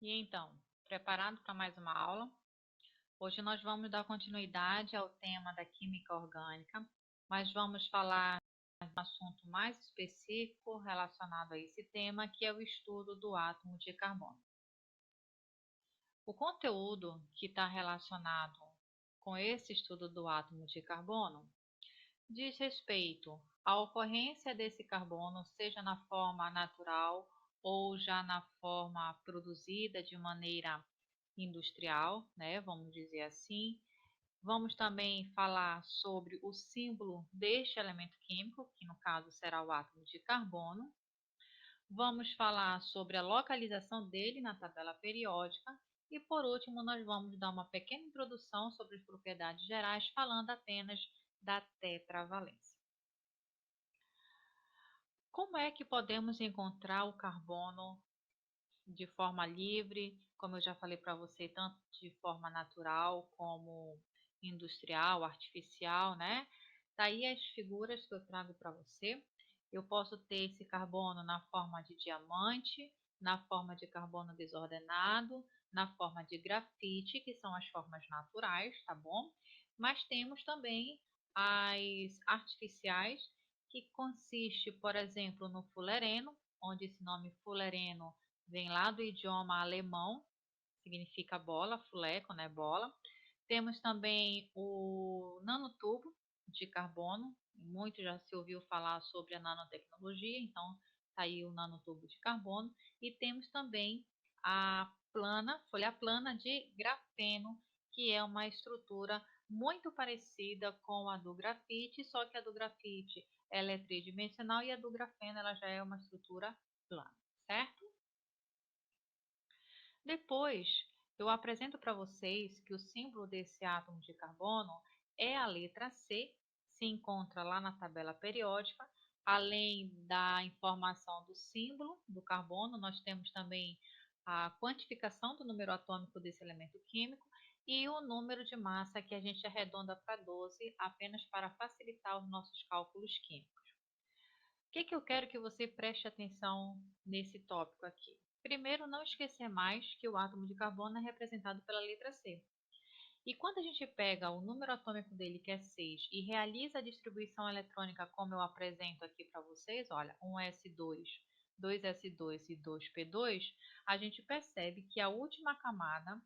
E então, preparado para mais uma aula? Hoje nós vamos dar continuidade ao tema da química orgânica, mas vamos falar de um assunto mais específico relacionado a esse tema, que é o estudo do átomo de carbono. O conteúdo que está relacionado com esse estudo do átomo de carbono diz respeito à ocorrência desse carbono, seja na forma natural ou já na forma produzida de maneira industrial, né? Vamos dizer assim. Vamos também falar sobre o símbolo deste elemento químico, que no caso será o átomo de carbono. Vamos falar sobre a localização dele na tabela periódica. E por último, nós vamos dar uma pequena introdução sobre as propriedades gerais, falando apenas da tetravalência. Como é que podemos encontrar o carbono de forma livre, como eu já falei para você, tanto de forma natural como industrial, artificial, né? Daí as figuras que eu trago para você. Eu posso ter esse carbono na forma de diamante, na forma de carbono desordenado, na forma de grafite, que são as formas naturais, tá bom? Mas temos também as artificiais, que consiste, por exemplo, no fulereno, onde esse nome fulereno vem lá do idioma alemão, significa bola, fuleco, né, bola. Temos também o nanotubo de carbono, muito já se ouviu falar sobre a nanotecnologia, então está aí o nanotubo de carbono. E temos também a folha plana de grafeno, que é uma estrutura muito parecida com a do grafite, só que a do grafite ela é tridimensional e a do grafeno ela já é uma estrutura plana, certo? Depois, eu apresento para vocês que o símbolo desse átomo de carbono é a letra C, se encontra lá na tabela periódica. Além da informação do símbolo do carbono, nós temos também a quantificação do número atômico desse elemento químico e o número de massa, que a gente arredonda para 12, apenas para facilitar os nossos cálculos químicos. O que eu quero que você preste atenção nesse tópico aqui? Primeiro, não esquecer mais que o átomo de carbono é representado pela letra C. E quando a gente pega o número atômico dele, que é 6, e realiza a distribuição eletrônica como eu apresento aqui para vocês, olha, 1s2, 2s2 e 2p2, a gente percebe que a última camada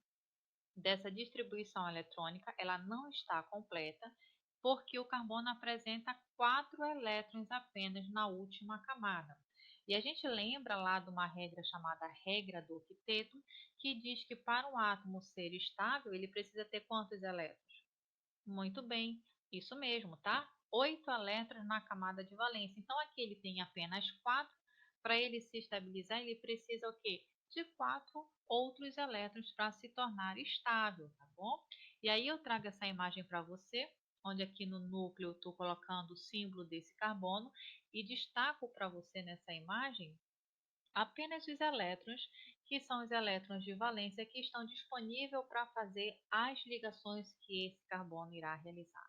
dessa distribuição eletrônica ela não está completa, porque o carbono apresenta 4 elétrons apenas na última camada. E a gente lembra lá de uma regra chamada regra do octeto, que diz que para um átomo ser estável, ele precisa ter quantos elétrons? Muito bem, isso mesmo, tá? 8 elétrons na camada de valência. Então aqui ele tem apenas 4. Para ele se estabilizar, ele precisa o quê? De 4 outros elétrons para se tornar estável, tá bom? E aí eu trago essa imagem para você, onde aqui no núcleo eu estou colocando o símbolo desse carbono e destaco para você nessa imagem apenas os elétrons, que são os elétrons de valência que estão disponíveis para fazer as ligações que esse carbono irá realizar.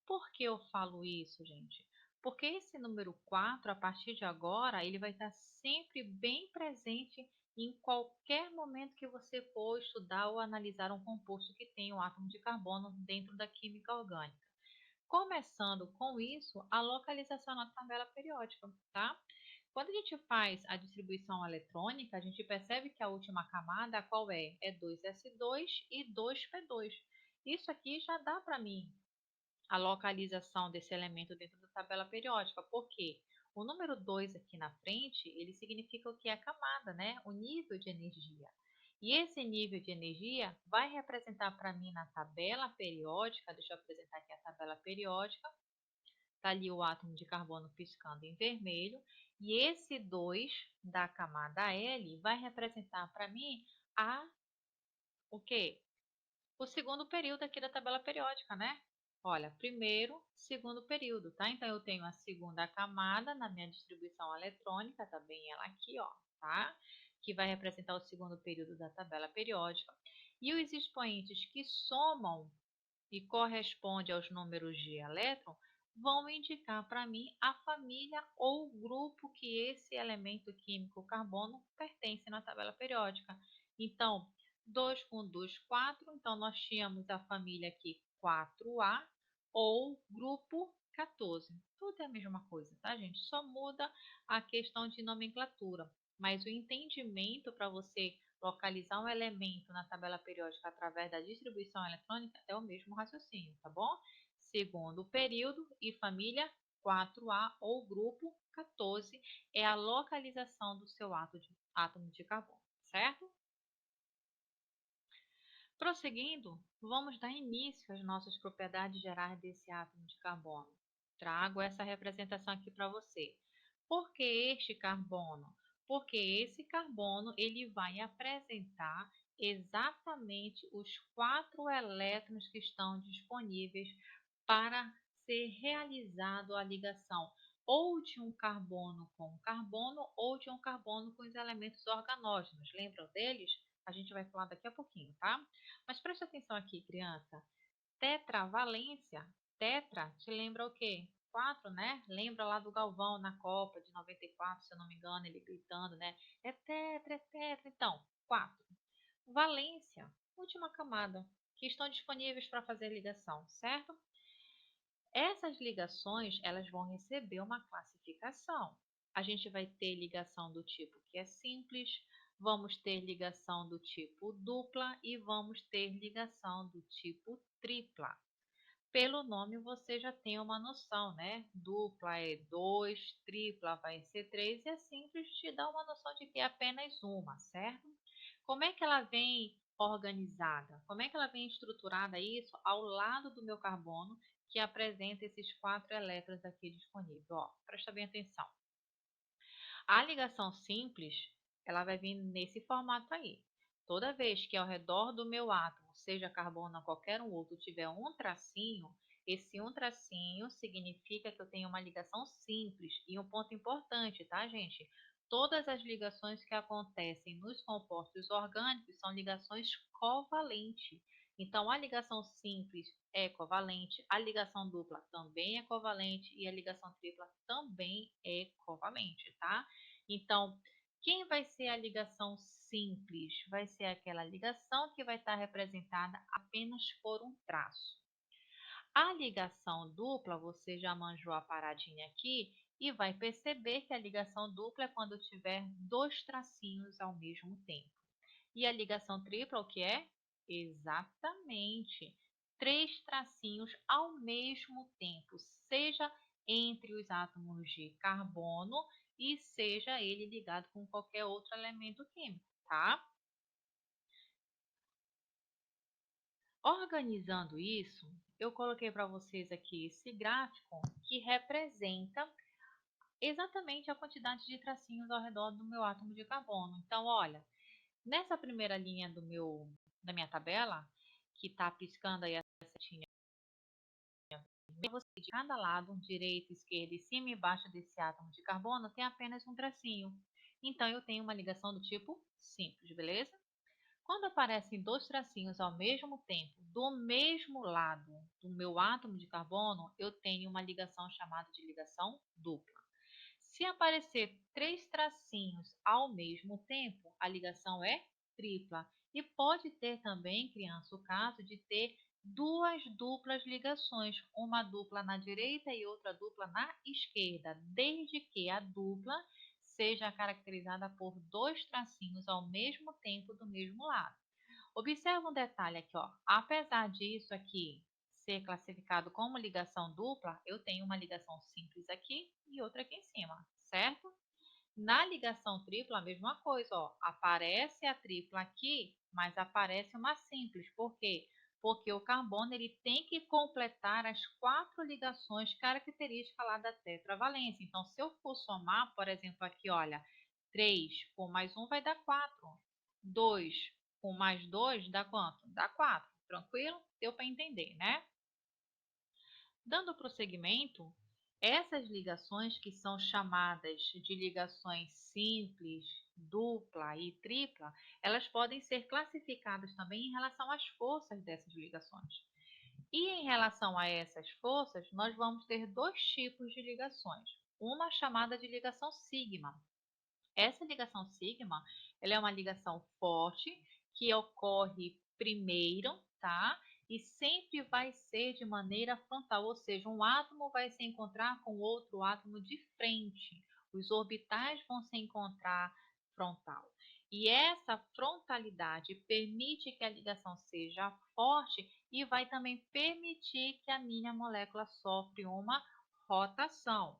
Por que eu falo isso, gente? Porque esse número 4, a partir de agora, ele vai estar sempre bem presente em qualquer momento que você for estudar ou analisar um composto que tem o átomo de carbono dentro da química orgânica. Começando com isso, a localização na tabela periódica, tá? Quando a gente faz a distribuição eletrônica, a gente percebe que a última camada, qual é? É 2s2 e 2p2. Isso aqui já dá para mim a localização desse elemento dentro da tabela periódica, porque o número 2 aqui na frente, ele significa o que é a camada, né? O nível de energia. E esse nível de energia vai representar para mim na tabela periódica, deixa eu apresentar aqui a tabela periódica, está ali o átomo de carbono piscando em vermelho, e esse 2 da camada L vai representar para mim o quê? O segundo período aqui da tabela periódica, né? Olha, primeiro, segundo período, tá? Então, eu tenho a segunda camada na minha distribuição eletrônica, também ela aqui, ó, tá? Que vai representar o segundo período da tabela periódica. E os expoentes que somam e correspondem aos números de elétron vão indicar para mim a família ou grupo que esse elemento químico carbono pertence na tabela periódica. Então, 2 com 2, 4. Então, nós tínhamos a família aqui 4A ou grupo 14. Tudo é a mesma coisa, tá, gente? Só muda a questão de nomenclatura. Mas o entendimento para você localizar um elemento na tabela periódica através da distribuição eletrônica é o mesmo raciocínio, tá bom? Segundo período e família 4A ou grupo 14 é a localização do seu átomo de carbono, certo? Prosseguindo, vamos dar início às nossas propriedades gerais desse átomo de carbono. Trago essa representação aqui para você. Por que este carbono? Porque esse carbono ele vai apresentar exatamente os 4 elétrons que estão disponíveis para ser realizado a ligação ou de um carbono com um carbono ou de um carbono com os elementos organógenos. Lembram deles? A gente vai falar daqui a pouquinho, tá? Mas preste atenção aqui, criança. Tetravalência. Tetra te lembra o quê? 4, né? Lembra lá do Galvão na Copa de 94, se eu não me engano, ele gritando, né? É tetra, é tetra. Então, 4. Valência, última camada, que estão disponíveis para fazer ligação, certo? Essas ligações, elas vão receber uma classificação. A gente vai ter ligação do tipo que é simples, vamos ter ligação do tipo dupla e vamos ter ligação do tipo tripla. Pelo nome você já tem uma noção, né? Dupla é 2, tripla vai ser 3 e a simples te dá uma noção de que é apenas uma, certo? Como é que ela vem organizada? Como é que ela vem estruturada isso ao lado do meu carbono que apresenta esses 4 elétrons aqui disponíveis? Ó, presta bem atenção. A ligação simples, ela vai vir nesse formato aí. Toda vez que ao redor do meu átomo, seja carbono ou qualquer um outro, tiver um tracinho, esse um tracinho significa que eu tenho uma ligação simples. E um ponto importante, tá, gente? Todas as ligações que acontecem nos compostos orgânicos são ligações covalentes. Então, a ligação simples é covalente, a ligação dupla também é covalente e a ligação tripla também é covalente, tá? Então, quem vai ser a ligação simples? Vai ser aquela ligação que vai estar representada apenas por um traço. A ligação dupla, você já manjou a paradinha aqui e vai perceber que a ligação dupla é quando tiver 2 tracinhos ao mesmo tempo. E a ligação tripla, o que é? Exatamente, 3 tracinhos ao mesmo tempo, seja entre os átomos de carbono e seja ele ligado com qualquer outro elemento químico, tá? Organizando isso, eu coloquei para vocês aqui esse gráfico que representa exatamente a quantidade de tracinhos ao redor do meu átomo de carbono. Então, olha, nessa primeira linha da minha tabela, que está piscando aí a setinha, você de cada lado, direita, esquerda, e cima e baixo desse átomo de carbono, tem apenas um tracinho. Então, eu tenho uma ligação do tipo simples, beleza? Quando aparecem 2 tracinhos ao mesmo tempo, do mesmo lado do meu átomo de carbono, eu tenho uma ligação chamada de ligação dupla. Se aparecer 3 tracinhos ao mesmo tempo, a ligação é tripla. E pode ter também, criança, o caso de ter 2 duplas ligações, uma dupla na direita e outra dupla na esquerda, desde que a dupla seja caracterizada por 2 tracinhos ao mesmo tempo do mesmo lado. Observa um detalhe aqui, ó. Apesar disso aqui ser classificado como ligação dupla, eu tenho uma ligação simples aqui e outra aqui em cima, certo? Na ligação tripla, a mesma coisa, ó. Aparece a tripla aqui, mas aparece uma simples. Por quê? Porque o carbono ele tem que completar as 4 ligações características lá da tetravalência. Então, se eu for somar, por exemplo, aqui, olha, 3 com mais 1 vai dar 4. 2 com mais 2 dá quanto? Dá 4. Tranquilo? Deu para entender, né? Dando prosseguimento, essas ligações que são chamadas de ligações simples, dupla e tripla, elas podem ser classificadas também em relação às forças dessas ligações. E em relação a essas forças, nós vamos ter 2 tipos de ligações. Uma chamada de ligação sigma. Essa ligação sigma, Ela é uma ligação forte que ocorre primeiro, tá? E sempre vai ser de maneira frontal, ou seja, um átomo vai se encontrar com outro átomo de frente. Os orbitais vão se encontrar frontal. E essa frontalidade permite que a ligação seja forte e vai também permitir que a minha molécula sofre uma rotação.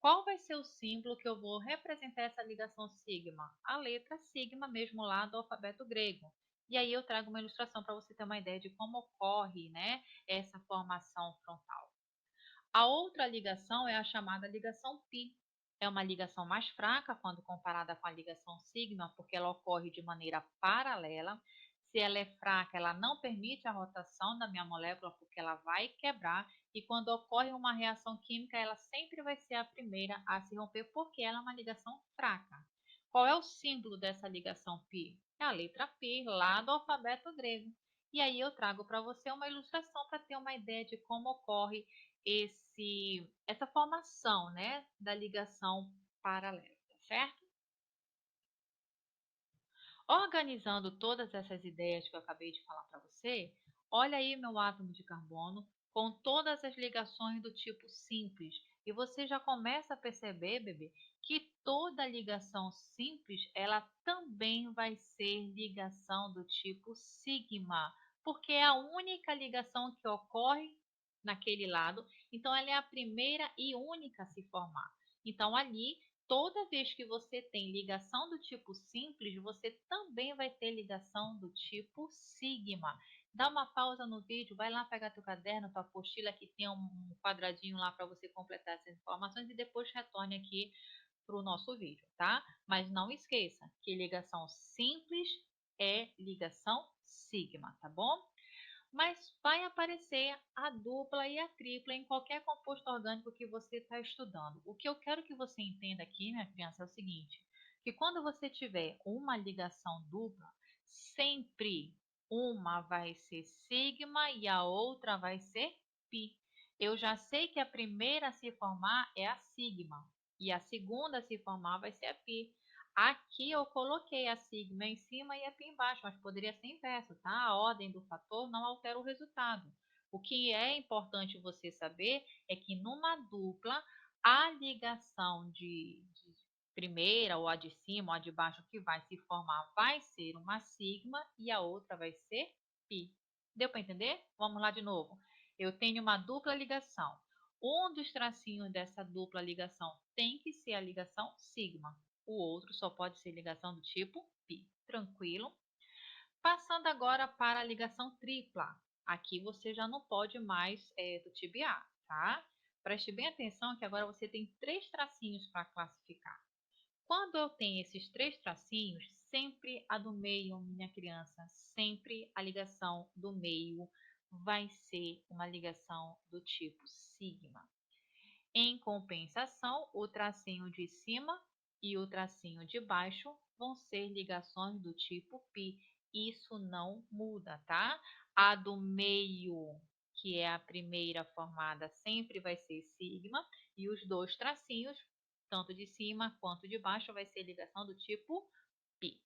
Qual vai ser o símbolo que eu vou representar essa ligação sigma? A letra sigma, mesmo lá do alfabeto grego. E aí eu trago uma ilustração para você ter uma ideia de como ocorre, né, essa formação frontal. A outra ligação é a chamada ligação π. É uma ligação mais fraca quando comparada com a ligação sigma, porque ela ocorre de maneira paralela. Se ela é fraca, ela não permite a rotação da minha molécula, porque ela vai quebrar. E quando ocorre uma reação química, ela sempre vai ser a primeira a se romper, porque ela é uma ligação fraca. Qual é o símbolo dessa ligação π? É a letra π, lá do alfabeto grego. E aí eu trago para você uma ilustração para ter uma ideia de como ocorre essa formação, né, da ligação paralela, tá certo? Organizando todas essas ideias que eu acabei de falar para você, olha aí meu átomo de carbono com todas as ligações do tipo simples. E você já começa a perceber, bebê, que toda ligação simples, ela também vai ser ligação do tipo sigma, porque é a única ligação que ocorre naquele lado, então ela é a primeira e única a se formar. Então ali toda vez que você tem ligação do tipo simples, você também vai ter ligação do tipo sigma. Dá uma pausa no vídeo, vai lá pegar teu caderno, tua apostila, que tem um quadradinho lá para você completar essas informações e depois retorne aqui para o nosso vídeo, tá? Mas não esqueça que ligação simples é ligação sigma, tá bom? Mas vai aparecer a dupla e a tripla em qualquer composto orgânico que você está estudando. O que eu quero que você entenda aqui, minha criança, é o seguinte, que quando você tiver uma ligação dupla, sempre uma vai ser sigma e a outra vai ser pi. Eu já sei que a primeira a se formar é a sigma e a segunda a se formar vai ser a pi. Aqui eu coloquei a sigma em cima e a pi embaixo, mas poderia ser inverso, tá? A ordem do fator não altera o resultado. O que é importante você saber é que numa dupla, a ligação de primeira, ou a de cima, ou a de baixo, que vai se formar vai ser uma sigma e a outra vai ser pi. Deu para entender? Vamos lá de novo. Eu tenho uma dupla ligação. Um dos tracinhos dessa dupla ligação tem que ser a ligação sigma. O outro só pode ser ligação do tipo π. Tranquilo? Passando agora para a ligação tripla. Aqui você já não pode mais do tibiar, tá? Preste bem atenção que agora você tem três tracinhos para classificar. Quando eu tenho esses três tracinhos, sempre a do meio, minha criança, sempre a ligação do meio vai ser uma ligação do tipo sigma. Em compensação, o tracinho de cima e o tracinho de baixo vão ser ligações do tipo π. Isso não muda, tá? A do meio, que é a primeira formada, sempre vai ser sigma, e os dois tracinhos, tanto de cima quanto de baixo, vai ser ligação do tipo π.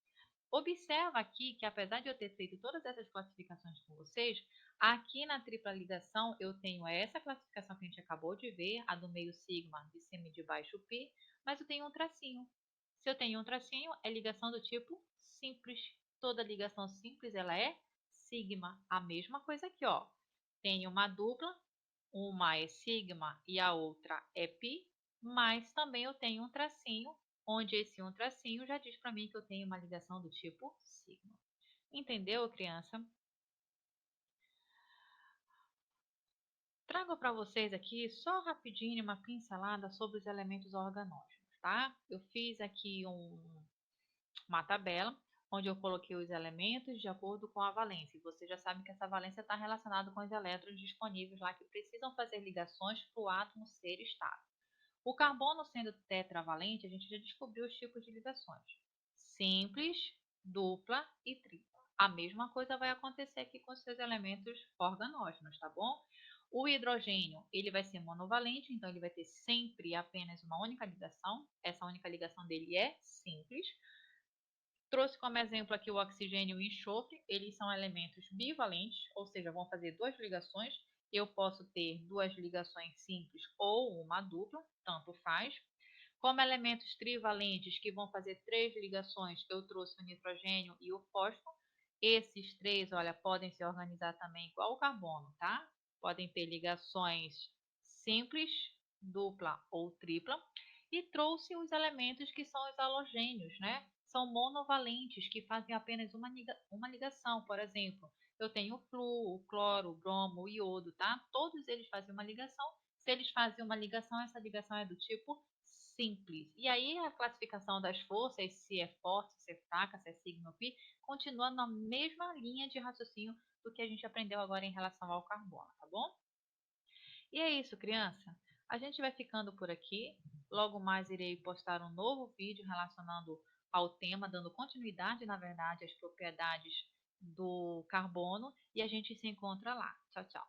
Observa aqui que, apesar de eu ter feito todas essas classificações com vocês, aqui na tripla ligação eu tenho essa classificação que a gente acabou de ver, a do meio sigma, de cima e de baixo π, mas eu tenho um tracinho. Se eu tenho um tracinho, é ligação do tipo simples. Toda ligação simples, ela é sigma. A mesma coisa aqui, ó. Tenho uma dupla, uma é sigma e a outra é π, mas também eu tenho um tracinho, onde esse um tracinho já diz para mim que eu tenho uma ligação do tipo sigma. Entendeu, criança? Trago para vocês aqui só rapidinho uma pincelada sobre os elementos organógenos, tá? Eu fiz aqui uma tabela onde eu coloquei os elementos de acordo com a valência. E você já sabe que essa valência está relacionada com os elétrons disponíveis lá que precisam fazer ligações para o átomo ser estável. O carbono sendo tetravalente, a gente já descobriu os tipos de ligações. Simples, dupla e tripla. A mesma coisa vai acontecer aqui com os seus elementos organógenos, tá bom? O hidrogênio, ele vai ser monovalente, então ele vai ter sempre apenas uma única ligação. Essa única ligação dele é simples. Trouxe como exemplo aqui o oxigênio e o enxofre, eles são elementos bivalentes, ou seja, vão fazer duas ligações. Eu posso ter duas ligações simples ou uma dupla, tanto faz. Como elementos trivalentes, que vão fazer três ligações, eu trouxe o nitrogênio e o fósforo. Esses três, olha, podem se organizar também igual o carbono, tá? Podem ter ligações simples, dupla ou tripla. E trouxe os elementos que são os halogênios, né? São monovalentes, que fazem apenas uma ligação. Por exemplo, eu tenho o flúor, o cloro, o bromo, o iodo, tá? Todos eles fazem uma ligação. Se eles fazem uma ligação, essa ligação é do tipo simples. E aí a classificação das forças, se é forte, se é fraca, se é sigma ou pi, continua na mesma linha de raciocínio do que a gente aprendeu agora em relação ao carbono, tá bom? E é isso, criança. A gente vai ficando por aqui. Logo mais irei postar um novo vídeo relacionando ao tema, dando continuidade, na verdade, às propriedades do carbono. E a gente se encontra lá. Tchau, tchau.